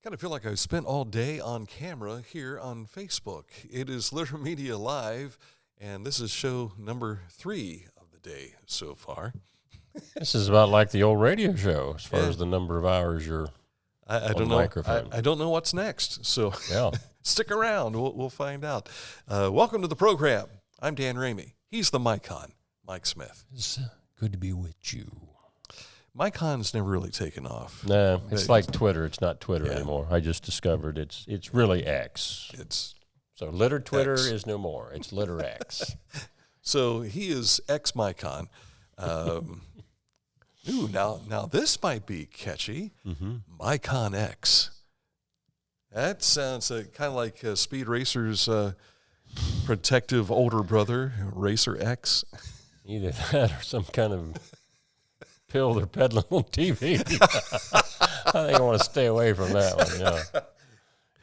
Kind of feel like I spent all day on camera here on Facebook. It is Litter Media Live, and this is show number 3 of the day so far. This is about like the old radio show as far as the number of hours you're I on don't the know. microphone. I don't know what's next, so Yeah. stick around. We'll find out. Welcome to the program. I'm Dan Ramey. He's the Micon, Mike Smith. It's good to be with you. Mycon's never really taken off. No, it's like Twitter. It's not Twitter anymore. I just discovered it's really X. So Litter Twitter X. is no more. It's Litter X. So he is ex-Micon. Now this might be catchy. Micon X. That sounds kind of like Speed Racer's protective older brother, Racer X. Either that or some kind of pill they're peddling on TV. I think I want to stay away from that one. Yeah.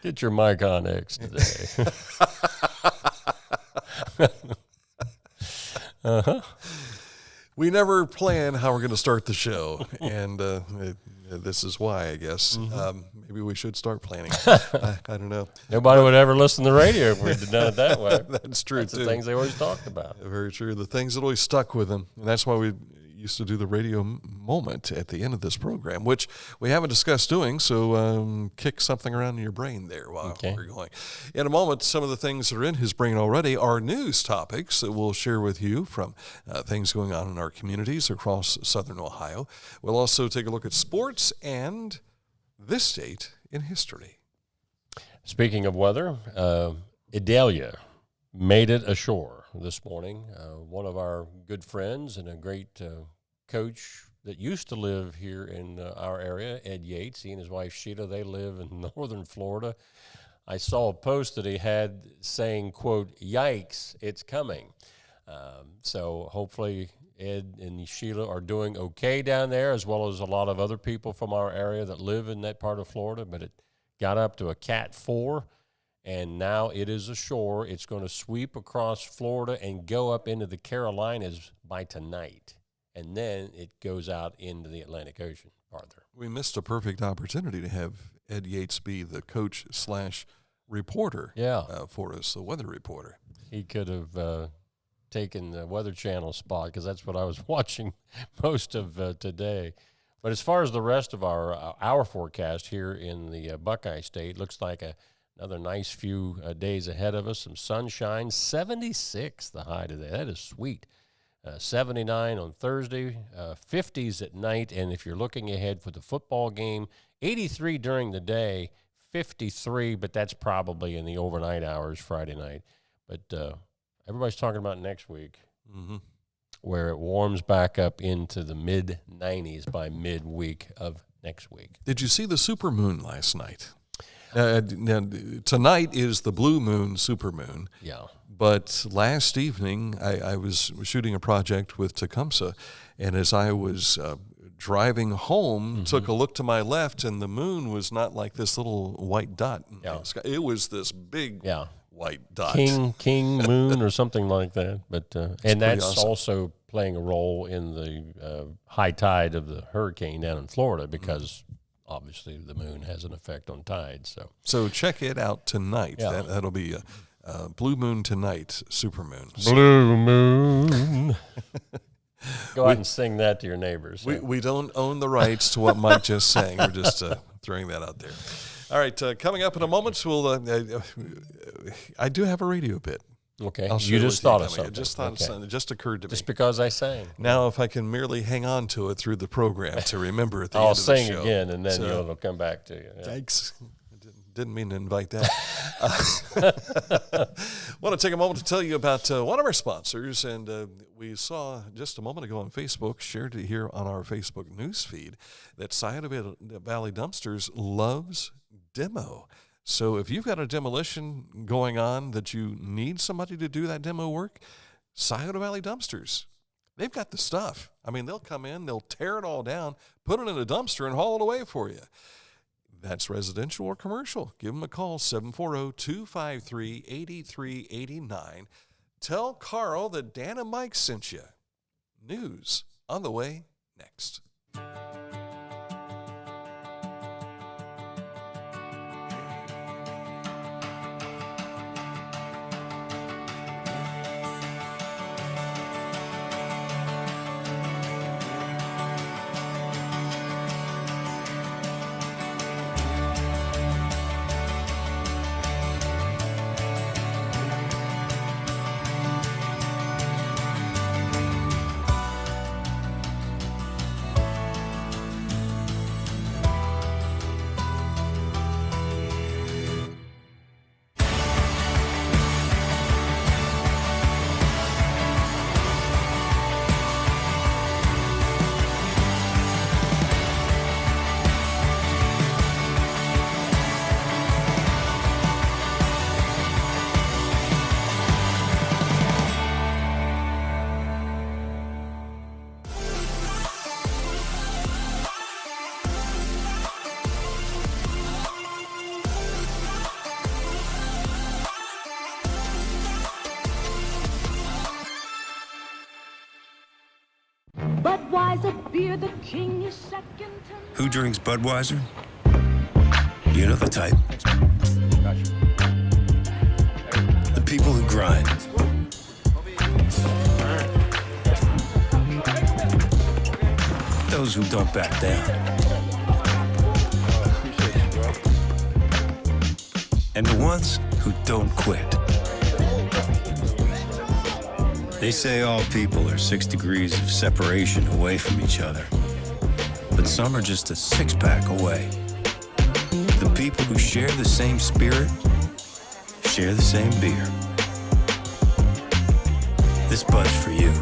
Get your Micon X today. We never plan how we're going to start the show, and this is why, I guess. Maybe we should start planning. I don't know. Nobody would ever listen to the radio if we'd done it that way. That's true, That's too. the things they always talked about. Very true. The things that always stuck with them. And that's why we used to do the radio moment at the end of this program, which we haven't discussed doing, so kick something around in your brain there while we're going. In a moment, some of the things that are in his brain already are news topics that we'll share with you from things going on in our communities across southern Ohio. We'll also take a look at sports and this date in history. Speaking of weather, Idalia made it ashore this morning. One of our good friends and a great coach that used to live here in our area, Ed Yates, he and his wife Sheila, they live in northern Florida. I saw a post that he had saying, quote, "Yikes, it's coming." So hopefully Ed and Sheila are doing okay down there, as well as a lot of other people from our area that live in that part of Florida. But it got up to a Cat 4. And now it is ashore. It's going to sweep across Florida and go up into the Carolinas by tonight. And then it goes out into the Atlantic Ocean farther. We missed a perfect opportunity to have Ed Yates be the coach/reporter for us, the weather reporter. He could have taken the Weather Channel spot because that's what I was watching most of today. But as far as the rest of our forecast here in the Buckeye State, looks like another nice few days ahead of us. Some sunshine, 76 the high today. That is sweet. 79 on Thursday, 50s at night. And if you're looking ahead for the football game, 83 during the day, 53, but that's probably in the overnight hours Friday night. But everybody's talking about next week, where it warms back up into the mid-90s by midweek of next week. Did you see the supermoon last night? Tonight is the blue moon, supermoon. Yeah. But last evening, I was shooting a project with Tecumseh, and as I was driving home, took a look to my left, and the moon was not like this little white dot in the sky. It was this big white dot. King moon or something like that. But and that's awesome. also playing a role in the high tide of the hurricane down in Florida because obviously the moon has an effect on tide. So check it out tonight. Yeah. That'll be a blue moon tonight, supermoon. Blue moon. Go out and sing that to your neighbors. We don't own the rights to what Mike just sang. We're just throwing that out there. All right, coming up in a moment, I do have a radio bit. Okay, you just thought of something. Just thought of something. It just occurred to me. Just because I sang. Now, if I can merely hang on to it through the program to remember at the end of the show. I'll sing again, and then it'll come back to you. Yeah. Thanks. Didn't mean to invite that. Want to take a moment to tell you about one of our sponsors, and we saw just a moment ago on Facebook, shared it here on our Facebook news feed, that Scioto Valley Dumpsters loves demo. So if you've got a demolition going on that you need somebody to do that demo work, Scioto Valley Dumpsters, they've got the stuff. I mean, they'll come in, they'll tear it all down, put it in a dumpster, and haul it away for you. That's residential or commercial. Give them a call, 740-253-8389. Tell Carl that Dan and Mike sent you. News on the way next. has a beer, the king is second to Who drinks Budweiser? You know the type. The people who grind. Those who don't back down. And the ones who don't quit. They say all people are 6 degrees of separation away from each other. But some are just a 6-pack away. The people who share the same spirit, share the same beer. This Bud's for you.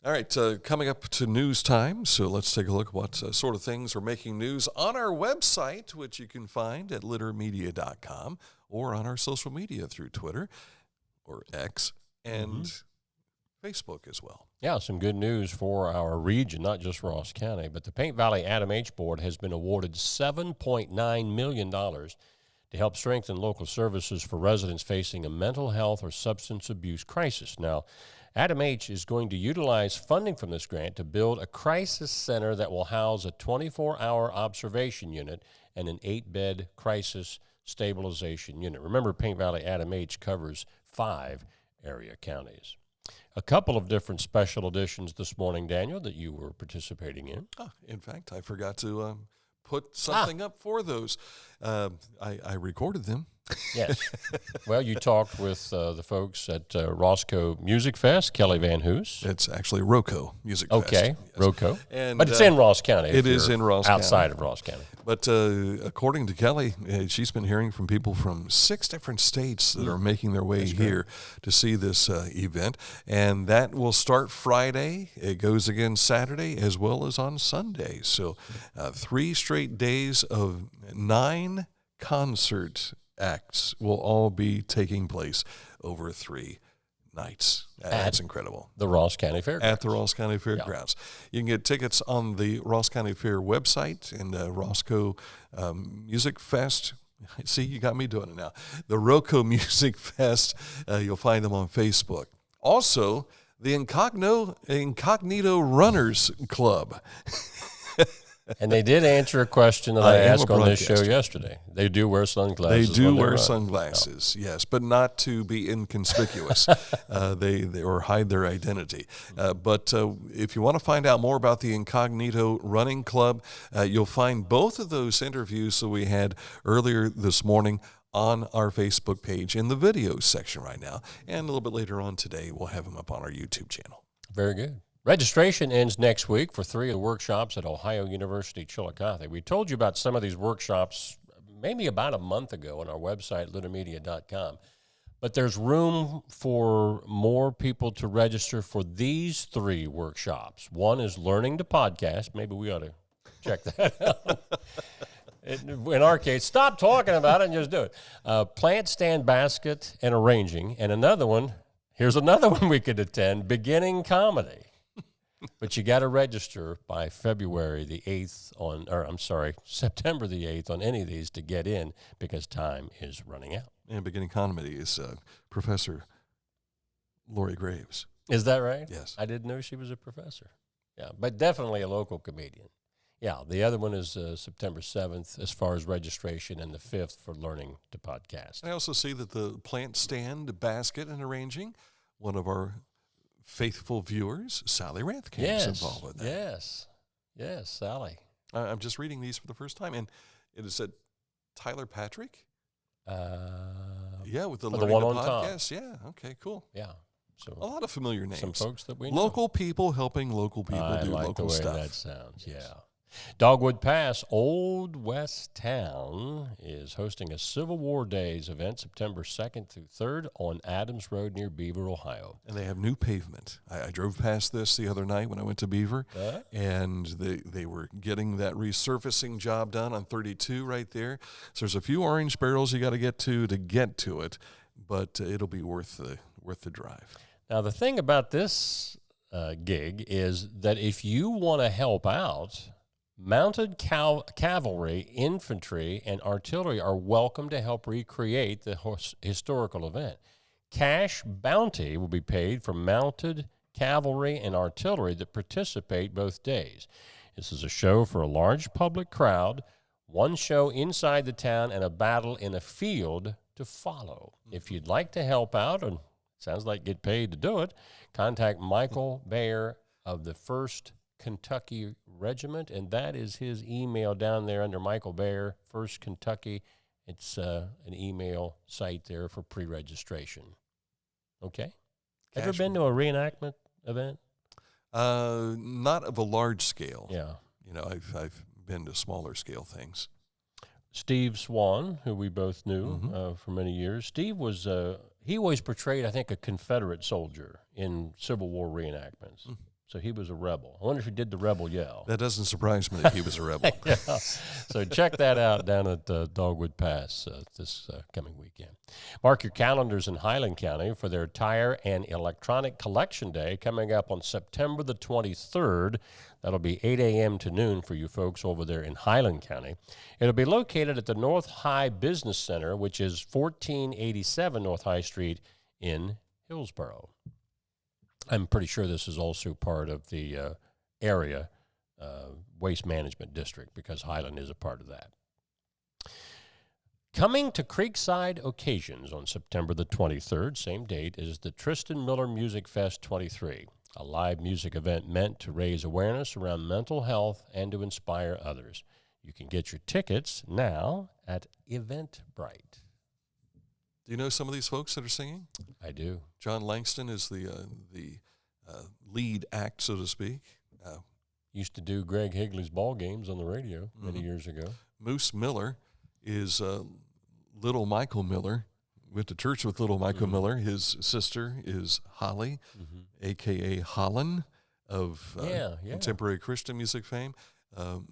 All right, coming up to news time, so let's take a look at what sort of things are making news on our website, which you can find at littermedia.com, or on our social media through Twitter or X and Facebook as well. Yeah, some good news for our region, not just Ross County, but the Paint Valley Adam H. Board has been awarded $7.9 million to help strengthen local services for residents facing a mental health or substance abuse crisis. Now, Adam H. is going to utilize funding from this grant to build a crisis center that will house a 24-hour observation unit and an 8-bed crisis stabilization unit. Remember, Paint Valley Adam H. covers 5 area counties. A couple of different special editions this morning, Daniel, that you were participating in. In fact, I forgot to put something up for those. I recorded them. Yes. Well, you talked with the folks at Roscoe Music Fest, Kelly Van Hoos. It's actually Roco Music Fest. Okay, Yes. Roco. And, But it's in Ross County. It is in Ross County. outside of Ross County. But according to Kelly, she's been hearing from people from 6 different states that are making their way here to see this event. And that will start Friday. It goes again Saturday as well as on Sunday. So 3 straight days of 9 concert acts will all be taking place over 3 nights. That's incredible. The Ross County Fairgrounds. At the Ross County Fairgrounds. You can get tickets on the Ross County Fair website and Roscoe Music Fest. See, you got me doing it now. The Roco Music Fest, you'll find them on Facebook. Also, the Incognito Runners Club. And they did answer a question that I asked on this show yesterday. They do wear sunglasses. They do wear sunglasses, yes, but not to be inconspicuous. They or hide their identity. But if you want to find out more about the Incognito Running Club, you'll find both of those interviews that we had earlier this morning on our Facebook page in the video section right now. And a little bit later on today, we'll have them up on our YouTube channel. Very good. Registration ends next week for 3 of the workshops at Ohio University Chillicothe. We told you about some of these workshops maybe about a month ago on our website, littermedia.com. But there's room for more people to register for these 3 workshops. One is learning to podcast. Maybe we ought to check that out. In our case, stop talking about it and just do it. Plant stand basket and arranging. And another one, here's another one we could attend, beginning comedy. But you got to register by September the 8th on any of these to get in because time is running out. And beginning comedy is Professor Lori Graves. Is that right? Yes. I didn't know she was a professor. Yeah, but definitely a local comedian. Yeah, the other one is September 7th as far as registration and the 5th for learning to podcast. I also see that the plant stand basket and arranging, one of our faithful viewers, Sally Rathkamp, is involved with that. Yes, Sally. I'm just reading these for the first time, and it is said Tyler Patrick. With the Learning one to on top. Podcast. Yeah, okay, cool. Yeah, so a lot of familiar names. some folks that we know. Local people helping local people I do like local the way stuff. that sounds. Yeah. Dogwood Pass, Old West Town, is hosting a Civil War Days event September 2nd through 3rd on Adams Road near Beaver, Ohio. And they have new pavement. I drove past this the other night when I went to Beaver, and they were getting that resurfacing job done on 32 right there. So there's a few orange barrels you got to get to it, but it'll be worth the drive. Now, the thing about this gig is that if you want to help out, mounted cavalry, infantry, and artillery are welcome to help recreate the historical event. Cash bounty will be paid for mounted cavalry, and artillery that participate both days. This is a show for a large public crowd, one show inside the town, and a battle in a field to follow. If you'd like to help out, and sounds like get paid to do it, contact Michael Bayer of the 1st Kentucky Regiment, and that is his email down there under Michael Bayer, 1st Kentucky. It's an email site there for pre-registration. Okay? Ever been to a reenactment event? Not of a large scale. Yeah. You know, I've been to smaller scale things. Steve Swan, who we both knew for many years. Steve was, he always portrayed, I think, a Confederate soldier in Civil War reenactments. So he was a rebel. I wonder if he did the rebel yell. That doesn't surprise me that he was a rebel. Yeah. So check that out down at Dogwood Pass this coming weekend. Mark your calendars in Highland County for their Tire and Electronic Collection Day coming up on September the 23rd. That'll be 8 a.m. to noon for you folks over there in Highland County. It'll be located at the North High Business Center, which is 1487 North High Street in Hillsborough. I'm pretty sure this is also part of the area waste management district because Highland is a part of that. Coming to Creekside Occasions on September the 23rd, same date, is the Tristan Miller Music Fest 23, a live music event meant to raise awareness around mental health and to inspire others. You can get your tickets now at Eventbrite. Do you know some of these folks that are singing? I do. John Langston is the lead act, so to speak. Used to do Greg Higley's ball games on the radio many years ago. Moose Miller is little Michael Miller. Went to church with little Michael Miller. His sister is Holly, a.k.a. Holland of contemporary Christian music fame.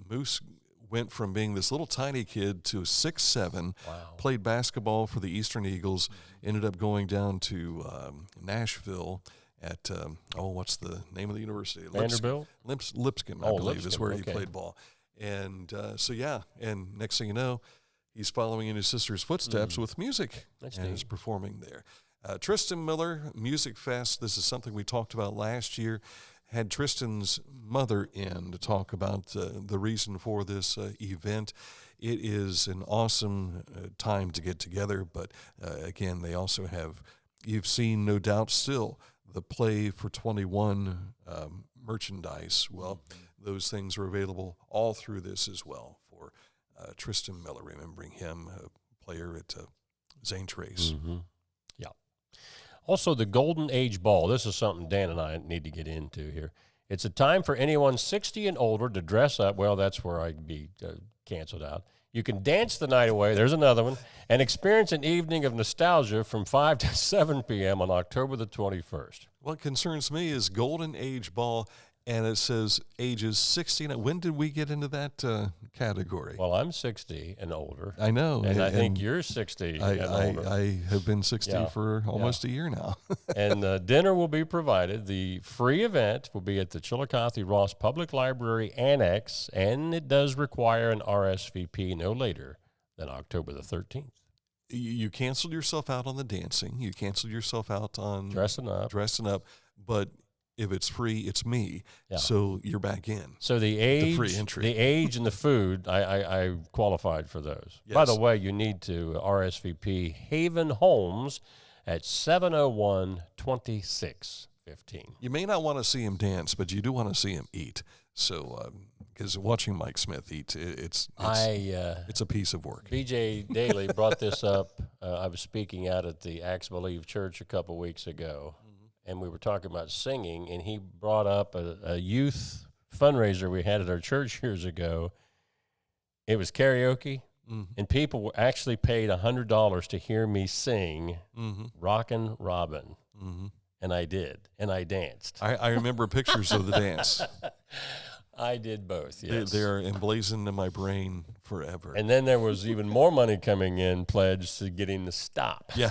Moose went from being this little tiny kid to 6'7", played basketball for the Eastern Eagles, ended up going down to Nashville at, what's the name of the university? Vanderbilt? Lipscomb, I believe, is where he played ball. And and next thing you know, he's following in his sister's footsteps with music and is performing there. Tristan Miller Music Fest, this is something we talked about last year. Had Tristan's mother in to talk about the reason for this event. It is an awesome time to get together, but again, they also have, you've seen no doubt still, the Play for 21 merchandise. Well, those things are available all through this as well for Tristan Miller, remembering him, a player at Zane Trace. Yeah. Also, the Golden Age Ball. This is something Dan and I need to get into here. It's a time for anyone 60 and older to dress up. Well, that's where I'd be canceled out. You can dance the night away, there's another one, and experience an evening of nostalgia from 5 to 7 p.m. on October the 21st. What concerns me is Golden Age Ball, and it says ages 60. When did we get into that category? Well, I'm 60 and older. I know. And I think you're 60 and older. I have been 60 for almost a year now. And dinner will be provided. The free event will be at the Chillicothe Ross Public Library Annex, and it does require an RSVP no later than October the 13th. You canceled yourself out on the dancing. You canceled yourself out on dressing up. But if it's free, it's me. Yeah. So you're back in. So the age, free entry. The age and the food, I qualified for those. Yes. By the way, you need to RSVP Haven Homes at 701-2615. You may not want to see him dance, but you do want to see him eat. So, because watching Mike Smith eat, it's a piece of work. BJ Daly brought this up. I was speaking out at the Acts Believe Church a couple weeks ago. And we were talking about singing, and he brought up a youth fundraiser we had at our church years ago. It was karaoke, and people actually paid $100 to hear me sing Rockin' Robin. And I did, and I danced. I remember pictures of the dance. I did both, yes. They're emblazoned in my brain forever. And then there was even more money coming in pledged to getting to stop. Yeah.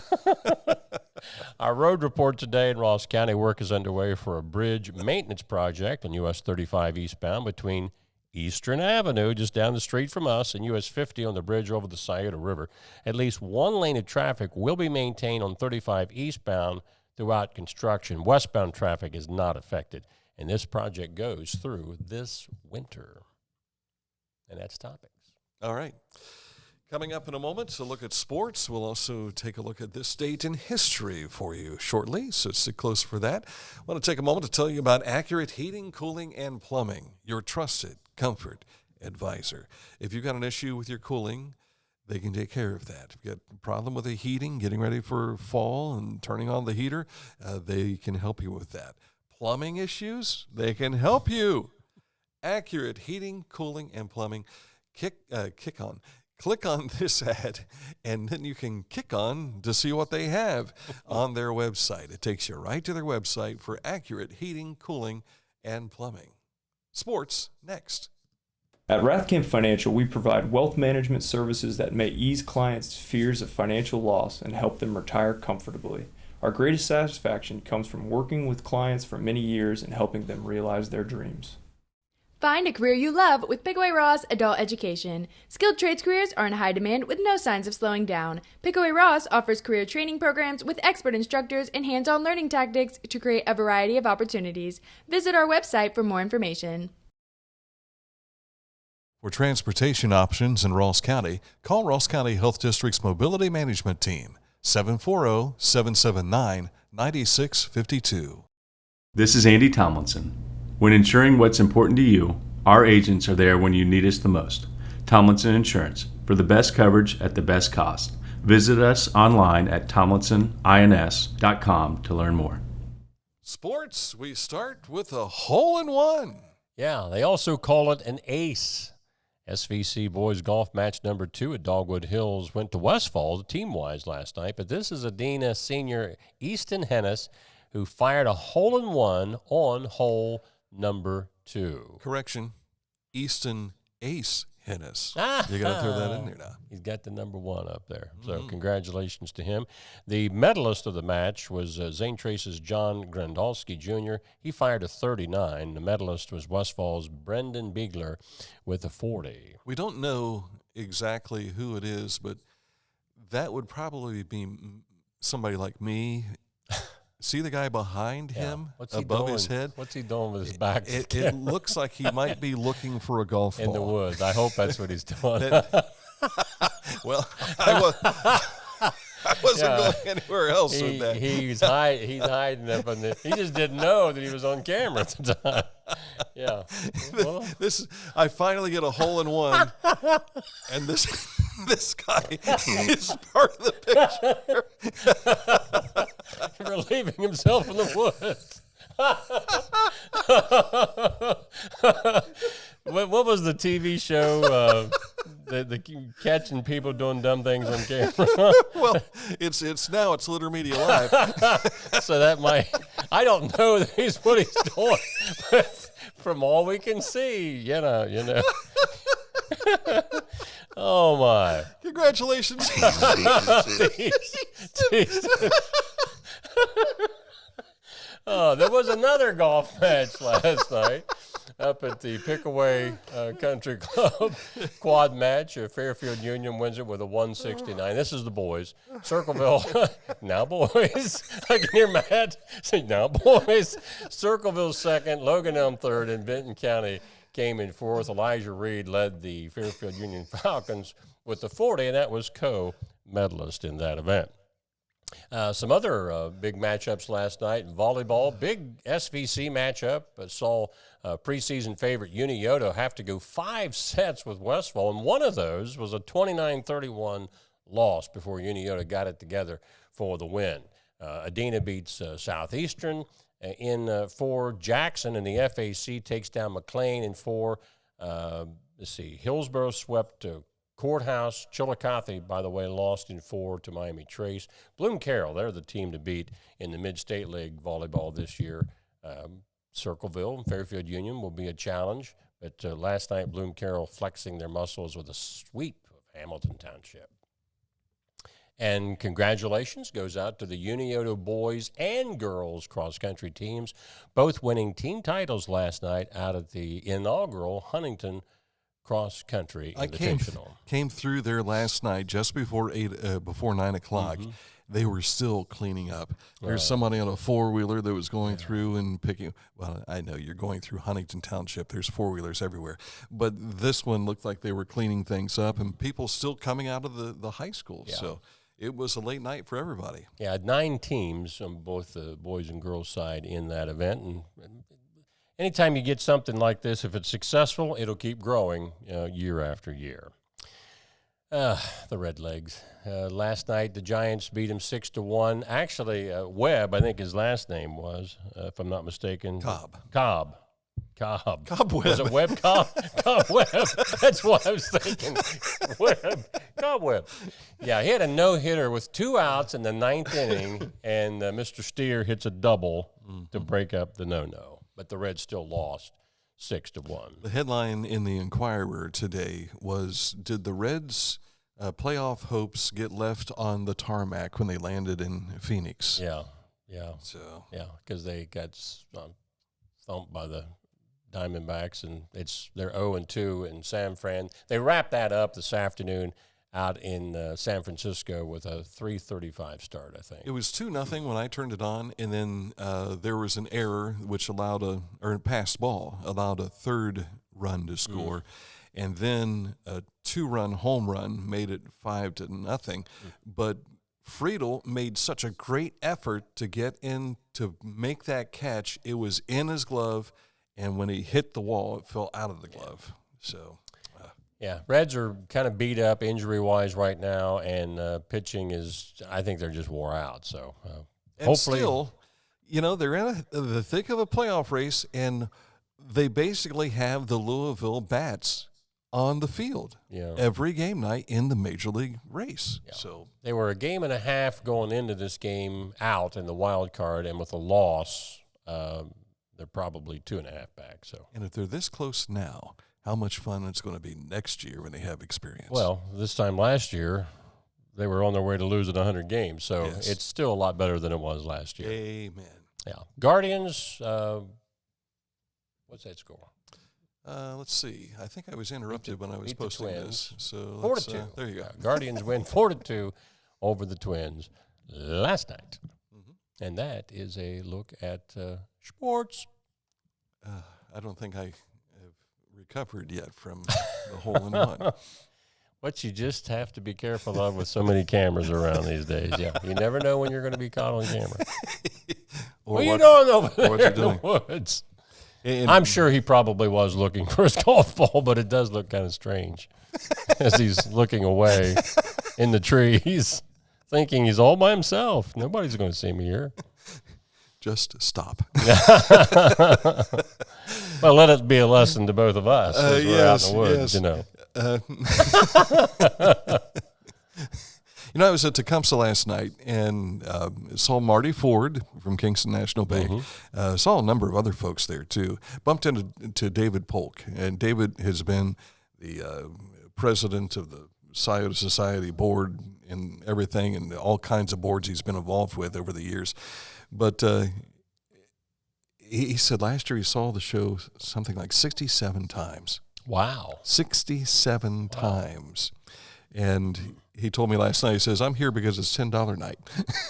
Our road report today in Ross County, work is underway for a bridge maintenance project on US 35 eastbound between Eastern Avenue, just down the street from us, and US 50 on the bridge over the Scioto River. At least one lane of traffic will be maintained on 35 eastbound throughout construction. Westbound traffic is not affected, and this project goes through this winter. And that's topics. All right. Coming up in a moment, to look at sports. We'll also take a look at this date in history for you shortly, so stick close for that. I want to take a moment to tell you about Accurate Heating, Cooling, and Plumbing, your trusted comfort advisor. If you've got an issue with your cooling, they can take care of that. If you've got a problem with the heating, getting ready for fall and turning on the heater, they can help you with that. Plumbing issues, they can help you. Accurate Heating, Cooling, and Plumbing. Click on this ad, and then you can kick on to see what they have on their website. It takes you right to their website for Accurate Heating, Cooling, and Plumbing. Sports next. At Rathkamp Financial, we provide wealth management services that may ease clients' fears of financial loss and help them retire comfortably. Our greatest satisfaction comes from working with clients for many years and helping them realize their dreams. Find a career you love with Pickaway Ross Adult Education. Skilled trades careers are in high demand with no signs of slowing down. Pickaway Ross offers career training programs with expert instructors and hands-on learning tactics to create a variety of opportunities. Visit our website for more information. For transportation options in Ross County, call Ross County Health District's Mobility Management Team, 740-779-9652. This is Andy Tomlinson. When ensuring what's important to you, our agents are there when you need us the most. Tomlinson Insurance, for the best coverage at the best cost. Visit us online at tomlinsonins.com to learn more. Sports, we start with a hole-in-one. Yeah, they also call it an ace. SVC boys golf match number 2 at Dogwood Hills went to Westfall team-wise last night, but this is Adena senior Easton Hennis who fired a hole-in-one on hole number 2. Correction, Easton Ace Hennis. You got to throw that in there now. He's got the number 1 up there. So congratulations to him. The medalist of the match was Zane Trace's John Grandolski Jr. He fired a 39. The medalist was Westfall's Brendan Biegler with a 40. We don't know exactly who it is, but that would probably be somebody like me. See the guy behind him above his head? What's he doing with his back? It looks like he might be looking for a golf ball. In the woods. I hope that's what he's doing. Well, I wasn't going anywhere else with that. He's hiding up on the. He just didn't know that he was on camera at the time. Yeah. Well, I finally get a hole-in-one, and this guy is part of the picture. Relieving himself in the woods. What was the TV show? The catching people doing dumb things on camera. Well, it's Litter Media Live. So that might. I don't know that he's what he's doing, but from all we can see, you know. Oh my! Congratulations. Oh, there was another golf match last night up at the Pickaway Country Club quad match. Fairfield Union wins it with a 169. This is the boys. Circleville, now boys. I can hear Matt say, now boys. Circleville second, Logan Elm third, and Benton County came in fourth. Elijah Reed led the Fairfield Union Falcons with the 40, and that was co-medalist in that event. Some other big matchups last night. Volleyball, big SVC matchup. Saw preseason favorite Unioto have to go 5 sets with Westfall, and one of those was a 29-31 loss before Unioto got it together for the win. Adena beats Southeastern in 4. Jackson in the FAC takes down McLean in 4. Hillsborough swept Courthouse. Chillicothe, by the way, lost in 4 to Miami Trace. Bloom Carroll, they're the team to beat in the Mid-State League volleyball this year. Circleville and Fairfield Union will be a challenge. But last night, Bloom Carroll flexing their muscles with a sweep of Hamilton Township. And congratulations goes out to the Unioto boys and girls cross-country teams, both winning team titles last night out of the inaugural Huntington Cross-Country Invitational. Came through there last night just before 9 o'clock. they were still cleaning up. There's somebody on a four-wheeler that was going through and picking. Well, I know you're going through Huntington Township. There's four-wheelers everywhere. But this one looked like they were cleaning things up, and people still coming out of the high school. Yeah. So it was a late night for everybody. Yeah, 9 teams on both the boys and girls side in that event. And anytime you get something like this, if it's successful, it'll keep growing year after year. The Redlegs. Last night, the Giants beat them 6-1. Actually, Webb, I think his last name was, if I'm not mistaken. Cobb. Cobweb. Was it Webb Cobb? Cobweb. That's what I was thinking. Webb. Cobweb. Yeah, he had a no-hitter with 2 outs in the 9th inning, and Mr. Steer hits a double to break up the no-no. But the Reds still lost 6-1. The headline in the Inquirer today was, did the Reds' playoff hopes get left on the tarmac when they landed in Phoenix? Yeah. So because they got thumped by the Diamondbacks, and they're 0-2 in San Fran. They wrapped that up this afternoon out in San Francisco with a 3:35 start, I think. It was 2-0 when I turned it on, and then there was an error which allowed a passed ball, allowed a third run to score, and then a 2-run home run made it 5-0. But Friedel made such a great effort to get in to make that catch. It was in his glove, and when he hit the wall, it fell out of the glove. So. Yeah, Reds are kind of beat up injury-wise right now, and pitching I think they're just wore out. So hopefully. Still, they're in the thick of a playoff race, and they basically have the Louisville Bats on the field every game night in the Major League race. Yeah. So they were a game and a half going into this game out in the wild card, and with a loss, they're probably 2.5 back. So, and if they're this close now, how much fun it's going to be next year when they have experience. Well, this time last year, they were on their way to losing 100 games, so it's still a lot better than it was last year. Amen. Yeah. Guardians, what's that score? Let's see. I think I was interrupted when I was posting this. So 4-2. There you go. Guardians win 4-2 over the Twins last night. Mm-hmm. And that is a look at sports. I don't think I recovered yet from the hole-in-one. What you just have to be careful of with so many cameras around these days. Yeah, you never know when you're going to be caught on camera. What are you doing over there in the woods? I'm sure he probably was looking for his golf ball, but it does look kind of strange as he's looking away in the trees, thinking he's all by himself. Nobody's going to see me here. Just stop. Well, let it be a lesson to both of us as we're out in the woods, I was at Tecumseh last night and saw Marty Ford from Kingston National Bank. Mm-hmm. Saw a number of other folks there, too. Bumped into David Polk, and David has been the president of the Scioto Society board and everything, and all kinds of boards he's been involved with over the years. But he said last year he saw the show something like 67 times. Wow. 67 times. And he told me last night, he says, I'm here because it's $10 night.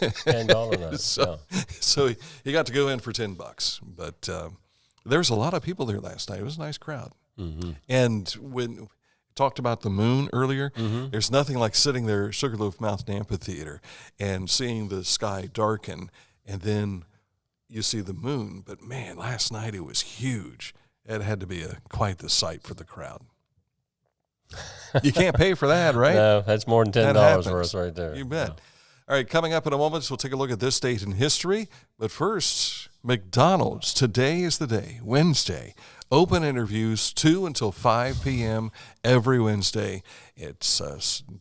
$10 night. So he got to go in for $10. But there's a lot of people there last night. It was a nice crowd. Mm-hmm. And when talked about the moon earlier, there's nothing like sitting there at Sugarloaf Mountain Amphitheater and seeing the sky darken, and then you see the moon. But, man, last night it was huge. It had to be quite the sight for the crowd. You can't pay for that, right? No, that's more than $10 worth right there. You bet. Yeah. All right, coming up in a moment, we'll take a look at this date in history. But first, McDonald's. Today is the day, Wednesday. Open interviews 2 until 5 p.m. every Wednesday. It's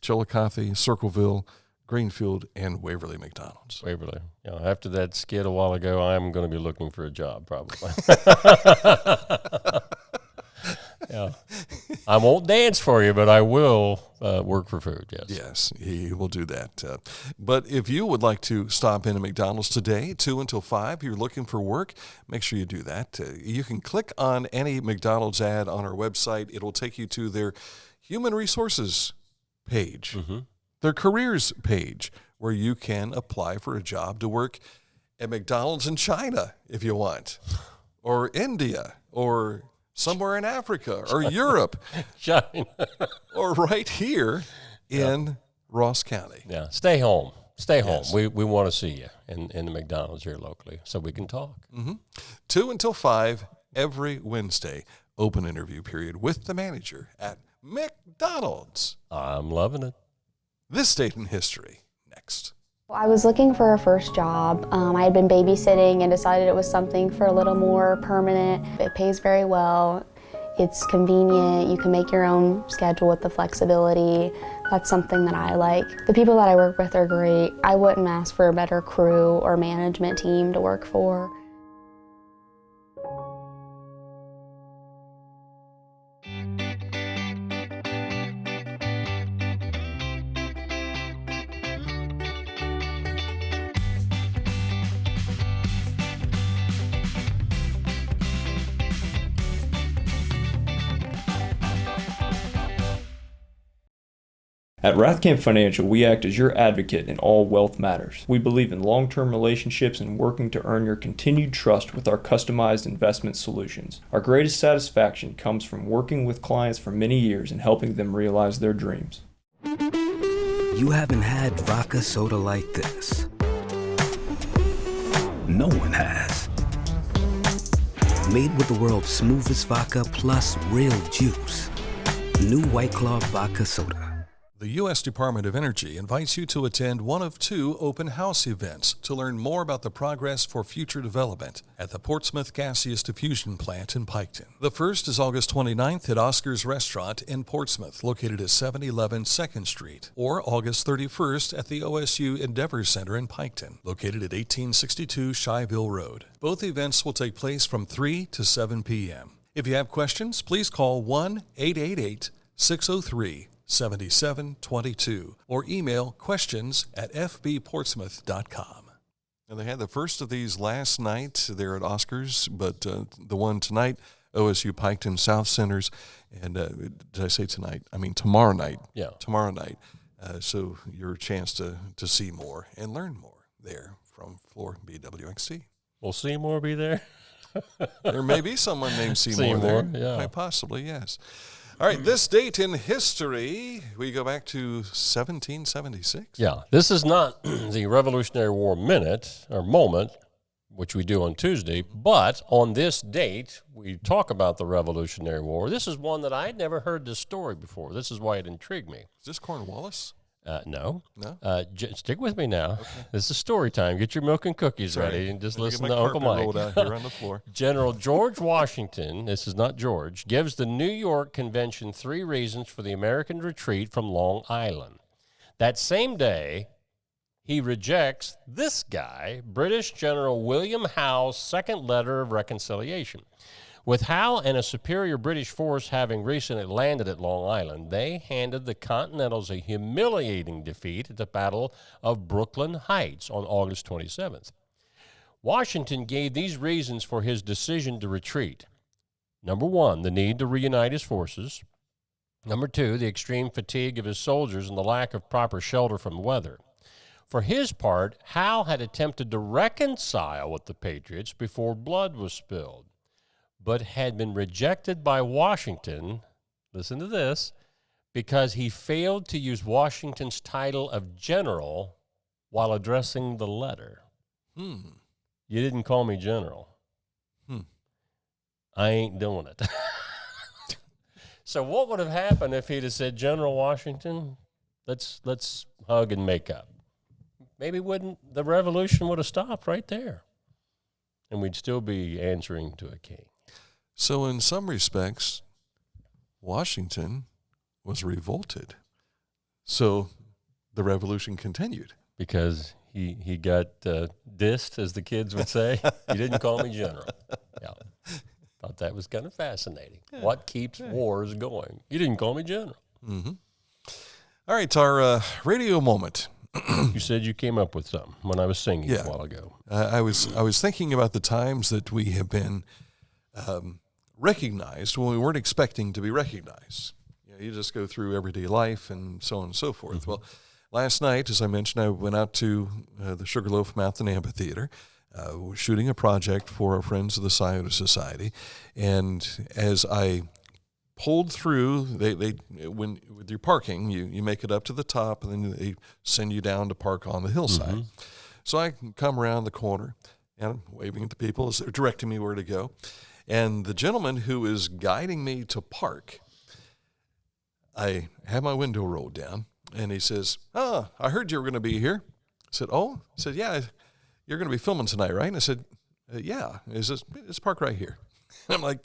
Chillicothe, Circleville, Greenfield, and Waverly McDonald's. Waverly. After that skit a while ago, I'm going to be looking for a job probably. Yeah, I won't dance for you, but I will work for food, yes. Yes, he will do that. But if you would like to stop in at McDonald's today, 2 until 5, you're looking for work, make sure you do that. You can click on any McDonald's ad on our website. It'll take you to their human resources page. Mm-hmm. their careers page, where you can apply for a job to work at McDonald's in China if you want, or India, or somewhere in Africa, or Europe, China. or right here in Ross County. Yeah, stay home. Stay home. Yes. We want to see you in the McDonald's here locally so we can talk. 2 until 5 every Wednesday. Open interview period with the manager at McDonald's. I'm loving it. This date in history next. I was looking for a first job. I had been babysitting and decided it was something for a little more permanent. It pays very well. It's convenient. You can make your own schedule with the flexibility. That's something that I like. The people that I work with are great. I wouldn't ask for a better crew or management team to work for. At Rathkamp Financial, we act as your advocate in all wealth matters. We believe in long-term relationships and working to earn your continued trust with our customized investment solutions. Our greatest satisfaction comes from working with clients for many years and helping them realize their dreams. You haven't had vodka soda like this. No one has. Made with the world's smoothest vodka plus real juice. New White Claw Vodka Soda. The U.S. Department of Energy invites you to attend one of 2 open house events to learn more about the progress for future development at the Portsmouth Gaseous Diffusion Plant in Piketon. The first is August 29th at Oscar's Restaurant in Portsmouth, located at 711 2nd Street, or August 31st at the OSU Endeavor Center in Piketon, located at 1862 Shyville Road. Both events will take place from 3 to 7 p.m. If you have questions, please call 1-888-603-7722 or email questions@fbportsmouth.com. And they had the first of these last night there at Oscars, but the one tonight, OSU Piketon South Centers, and did I say tonight? I mean tomorrow night. Yeah. Tomorrow night. So your chance to see more and learn more there from Floor BWXT. Will Seymour be there? There may be someone named Seymour there. Yeah. Quite possibly, yes. All right, this date in history, we go back to 1776. Yeah, this is not the Revolutionary War minute or moment, which we do on Tuesday, but on this date, we talk about the Revolutionary War. This is one that I had never heard this story before. This is why it intrigued me. Is this Cornwallis? No. No? Stick with me now. Okay. This is story time. Get your milk and cookies ready and just listen to Uncle Mike. Rolled out here on the floor. General George Washington, this is not George, gives the New York Convention 3 reasons for the American retreat from Long Island. That same day, he rejects this guy, British General William Howe's second letter of reconciliation. With Howe and a superior British force having recently landed at Long Island, they handed the Continentals a humiliating defeat at the Battle of Brooklyn Heights on August 27th. Washington gave these reasons for his decision to retreat. Number 1, the need to reunite his forces. Number 2, the extreme fatigue of his soldiers and the lack of proper shelter from weather. For his part, Howe had attempted to reconcile with the Patriots before blood was spilled, but had been rejected by Washington, listen to this, because he failed to use Washington's title of general while addressing the letter. You didn't call me general. I ain't doing it. So what would have happened if he'd have said, General Washington, let's hug and make up? Maybe the revolution would have stopped right there, and we'd still be answering to a king. So in some respects, Washington was revolted. So the revolution continued. Because he got dissed, as the kids would say. You didn't call me general. Yeah. Thought that was kind of fascinating. Yeah. What keeps wars going? You didn't call me general. Mm-hmm. All right, our radio moment. You said you came up with something when I was singing a while ago. I was thinking about the times that we have been recognized when we weren't expecting to be recognized. You just go through everyday life and so on and so forth. Mm-hmm. Well, last night, as I mentioned, I went out to the Sugarloaf Mountain Amphitheater. Was shooting a project for our Friends of the Scioto Society, and as I pulled through, when with your parking, you make it up to the top, and then they send you down to park on the hillside. Mm-hmm. So I come around the corner, and I'm waving at the people as they're directing me where to go, and the gentleman who is guiding me to park, I have my window rolled down, and he says, "Oh, I heard you were going to be here." I said, "Oh?" I said, "Yeah, you're going to be filming tonight, right?" And I said, "Yeah." He says, "It's park right here." And I'm like,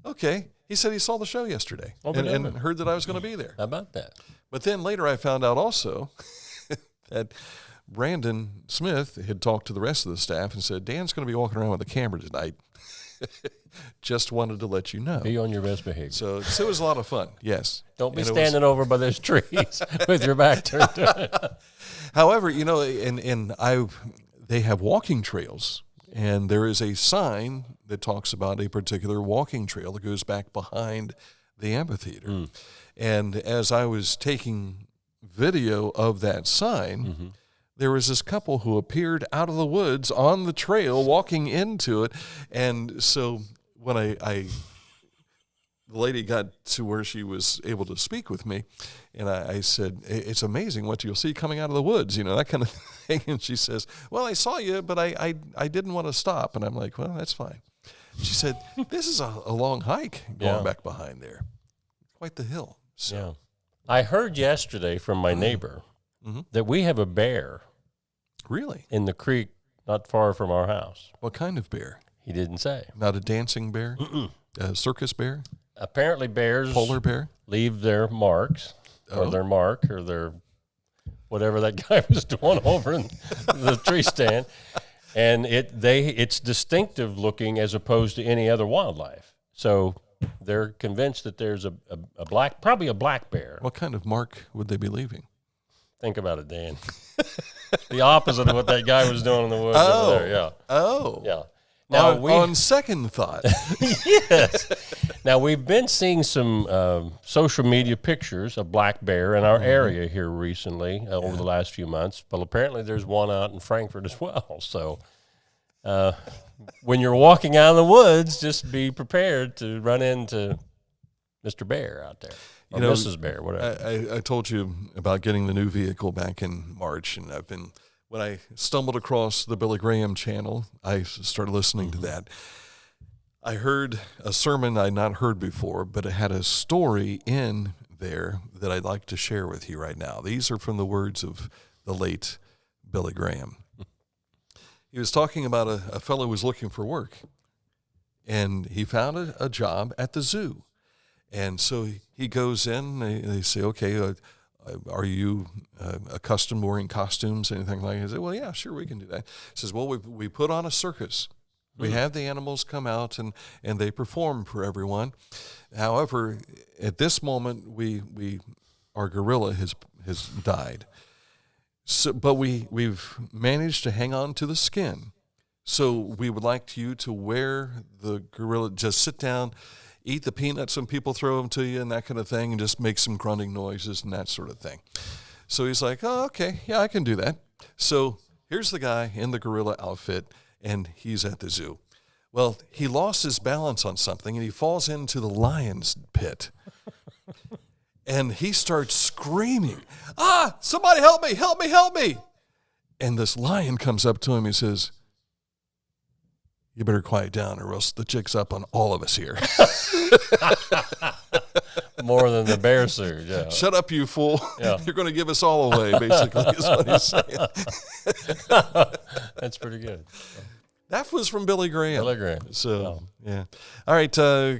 "Okay." He said he saw the show yesterday and heard that I was going to be there. How about that? But then later I found out also that Brandon Smith had talked to the rest of the staff and said, "Dan's going to be walking around with a camera tonight." Just wanted to let you know. Be on your best behavior. So it was a lot of fun, yes. Don't be standing over by those trees with your back turned to it. However, they have walking trails, and there is a sign that talks about a particular walking trail that goes back behind the amphitheater. Mm. And as I was taking video of that sign, mm-hmm. there was this couple who appeared out of the woods on the trail walking into it. And so when the lady got to where she was able to speak with me, and I said, "It's amazing what you'll see coming out of the woods," that kind of thing. And she says, "Well, I saw you, but I didn't want to stop." And I'm like, "Well, that's fine." She said, "This is a long hike going back behind there. Quite the hill." So. Yeah. I heard yesterday from my neighbor mm-hmm. that we have a bear. Really? In the creek not far from our house. What kind of bear? He didn't say. Not a dancing bear? A circus bear? Apparently bears polar bear leave their marks or their mark or their whatever that guy was doing over in the tree stand, and it's distinctive looking as opposed to any other wildlife. So they're convinced that there's probably a black bear. What kind of mark would they be leaving? Think about it, Dan. The opposite of what that guy was doing in the woods over there. Yeah. Oh. Yeah. Now, on second thought. Yes. Now, we've been seeing some social media pictures of black bear in our area here recently over the last few months. But apparently there's one out in Frankfort as well. So when you're walking out in the woods, just be prepared to run into Mr. Bear out there. Or Mrs. Bear, whatever. I told you about getting the new vehicle back in March, and when I stumbled across the Billy Graham channel, I started listening to that. I heard a sermon I'd not heard before, but it had a story in there that I'd like to share with you right now. These are from the words of the late Billy Graham. He was talking about a fellow who was looking for work, and he found a job at the zoo. And so he goes in, they say, "Okay, are you accustomed wearing costumes, anything like that?" He said, "Well, yeah, sure, we can do that." He says, "Well, we put on a circus. We have the animals come out and they perform for everyone. However, at this moment, our gorilla has died. So, but we've managed to hang on to the skin. So we would like you to wear the gorilla, just sit down, eat the peanuts when people throw them to you and that kind of thing, and just make some grunting noises and that sort of thing." So he's like, "Oh, okay, yeah, I can do that." So here's the guy in the gorilla outfit, and he's at the zoo. Well, he lost his balance on something, and he falls into the lion's pit. And he starts screaming, "Ah, somebody help me, help me, help me." And this lion comes up to him and says, "You better quiet down or else the jig's up on all of us here." More than the bear suit, yeah. "Shut up, you fool. Yeah. You're going to give us all away," basically, is what he's saying. That's pretty good. That was from Billy Graham. Billy Graham. So, yeah. All right,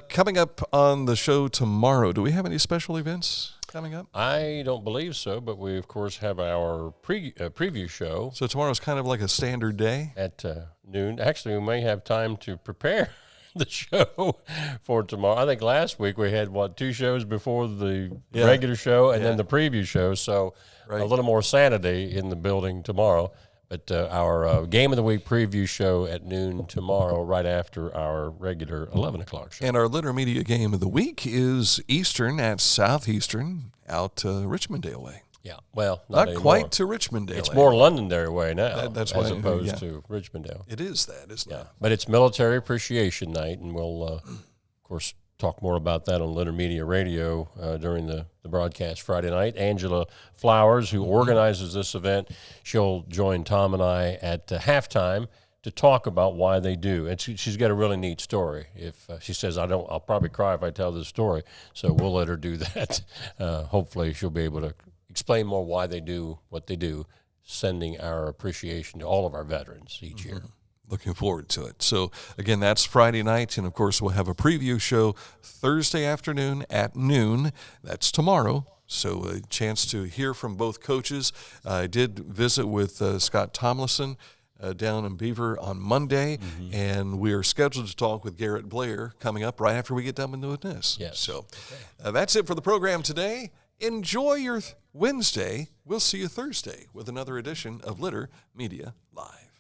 coming up on the show tomorrow, do we have any special events coming up? I don't believe so, but we, of course, have our preview show. So tomorrow's kind of like a standard day? At noon. Actually, we may have time to prepare the show for tomorrow. I think last week we had, 2 shows before the regular show and then the preview show. So a little more sanity in the building tomorrow. But our Game of the Week preview show at noon tomorrow, right after our regular 11 o'clock show. And our Litter Media Game of the Week is Eastern at Southeastern out Richmondale way. Yeah, well, not anymore. quite to Richmondale. It's more Londonderry way now, that's as why, opposed to Richmondale. It is that, isn't it? But it's Military Appreciation Night, and we'll, of course, talk more about that on Leonard Media Radio during the broadcast Friday night. Angela Flowers, who organizes this event, she'll join Tom and I at halftime to talk about why they do. And she's got a really neat story. If she says, I'll probably cry if I tell this story, so we'll let her do that. Hopefully she'll be able to explain more why they do what they do, sending our appreciation to all of our veterans each year. Looking forward to it. So, again, that's Friday night, and, of course, we'll have a preview show Thursday afternoon at noon. That's tomorrow. So a chance to hear from both coaches. I did visit with Scott Tomlinson down in Beaver on Monday, and we are scheduled to talk with Garrett Blair coming up right after we get done with this. Yes. So that's it for the program today. Enjoy your Wednesday. We'll see you Thursday with another edition of Litter Media Live.